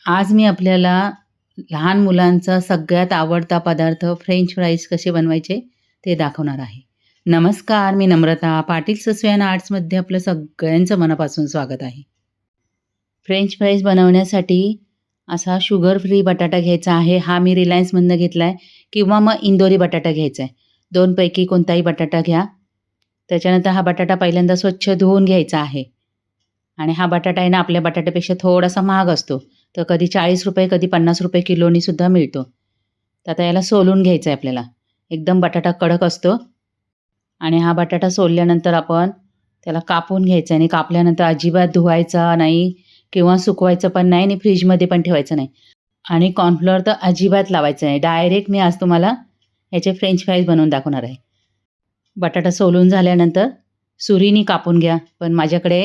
आज मी आपल्याला लहान मुलांचा सगळ्यात आवडता पदार्थ फ्रेंच फ्राईज कसे बनवायचे ते दाखवणार आहे. नमस्कार, मी नम्रता. पाटील सस्वे अँड आर्ट्समध्ये आपलं सगळ्यांचं मनापासून स्वागत आहे. फ्रेंच फ्राईज बनवण्यासाठी असा शुगर फ्री बटाटा घ्यायचा आहे. हा मी रिलायन्समधनं घेतला आहे किंवा मग इंदोरी बटाटा घ्यायचा आहे. दोनपैकी कोणताही बटाटा घ्या. त्याच्यानंतर हा बटाटा पहिल्यांदा स्वच्छ धुवून घ्यायचा आहे. आणि हा बटाटा आहे ना, आपल्या बटाट्यापेक्षा थोडासा महाग असतो. तर कधी ₹40 कधी ₹50 किलोनी सुद्धा मिळतो. तर आता याला सोलून घ्यायचं आहे आपल्याला. एकदम बटाटा कडक असतो. आणि हा बटाटा सोलल्यानंतर आपण त्याला कापून घ्यायचा आहे आणि कापल्यानंतर अजिबात धुवायचा नाही किंवा सुकवायचं पण नाही आणि फ्रीजमध्ये पण ठेवायचं नाही. आणि कॉर्नफ्लोअर तर अजिबात लावायचं नाही. डायरेक्ट मी आज तुम्हाला ह्याचे फ्रेंच फ्राईज बनवून दाखवणार आहे. बटाटा सोलून झाल्यानंतर सुरीनी कापून घ्या. पण माझ्याकडे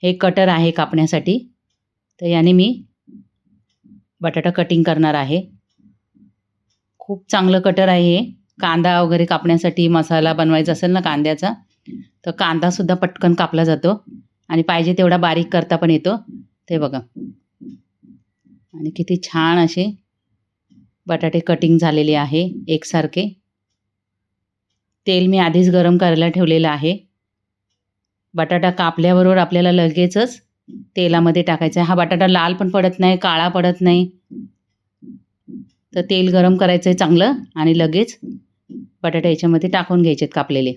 हे कटर आहे कापण्यासाठी. तर याने मी बटाटा कटिंग करणार आहे. खूप चांगलं कटर आहे हे. कांदा वगैरे कापण्यासाठी, मसाला बनवायचा असेल ना कांद्याचा, तर कांदासुद्धा पटकन कापला जातो आणि पाहिजे तेवढा बारीक करता पण येतो. ते बघा. आणि किती छान असे बटाटे कटिंग झालेले आहे एकसारखे. तेल मी आधीच गरम करायला ठेवलेलं आहे. बटाटा कापल्याबरोबर आपल्याला लगेचच तेलामध्ये टाकायचा आहे. हा बटाटा लाल पण पडत नाही, काळा पडत नाही. तर तेल गरम करायचं आहे चांगलं आणि लगेच बटाटे याच्यामध्ये टाकून घ्यायचे आहेत कापलेले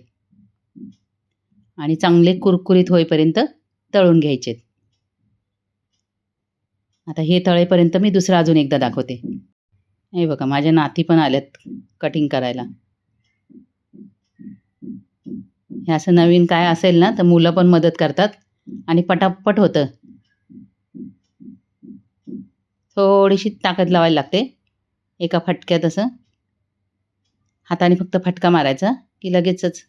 आणि चांगले कुरकुरीत होईपर्यंत तळून घ्यायचे आहेत. आता हे तळेपर्यंत मी दुसरं अजून एकदा दाखवते. हे बघा, माझ्या नाती पण आल्यात कटिंग करायला. हे असं नवीन काय असेल ना तर मुलं पण मदत करतात आणि पटापट होतं. थोडीशी ताकद लावायला लागते. एका फटक्यात असं हाताने फक्त फटका मारायचा की लगेचच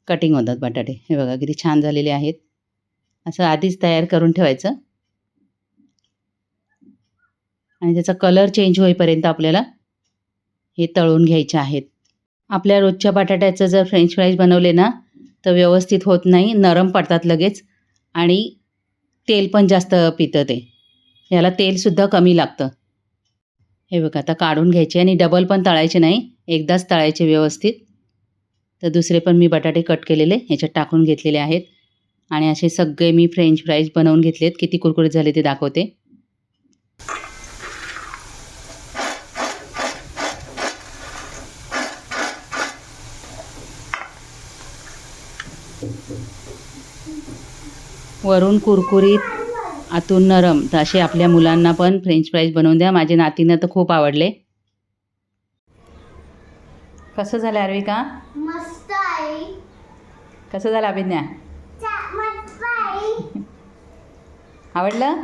कटिंग होतात बटाटे. हे बघा किती छान झालेले आहेत. असं आधीच तयार करून ठेवायचं आणि त्याचा कलर चेंज होईपर्यंत आपल्याला हे तळून घ्यायचे आहेत. आपल्या रोजच्या बटाट्याचं जर फ्रेंच फ्राईज बनवले ना तर व्यवस्थित होत नाही, नरम पडतात लगेच आणि तेल पण जास्त पितं ते. याला तेलसुद्धा कमी लागतं. हे बघा, आता काढून घ्यायचे आणि डबल पण तळायचे नाही, एकदाच तळायचे व्यवस्थित. तर दुसरे पण मी बटाटे कट केलेले ह्याच्यात टाकून घेतलेले आहेत आणि असे सगळे मी फ्रेंच फ्राईज बनवून घेतलेत. किती कुरकुरीत झाले ते दाखवते. वरून कुरकुरीत, आतून नरम. तर असे आपल्या मुलांना पण फ्रेंच फ्राईज बनवून द्या. माझ्या नातीनं तर खूप आवडले. कसं झालं आर्विका? मस्त आहे. कसं झालं अभिज्ञा? मस्त आहे. आवडलं?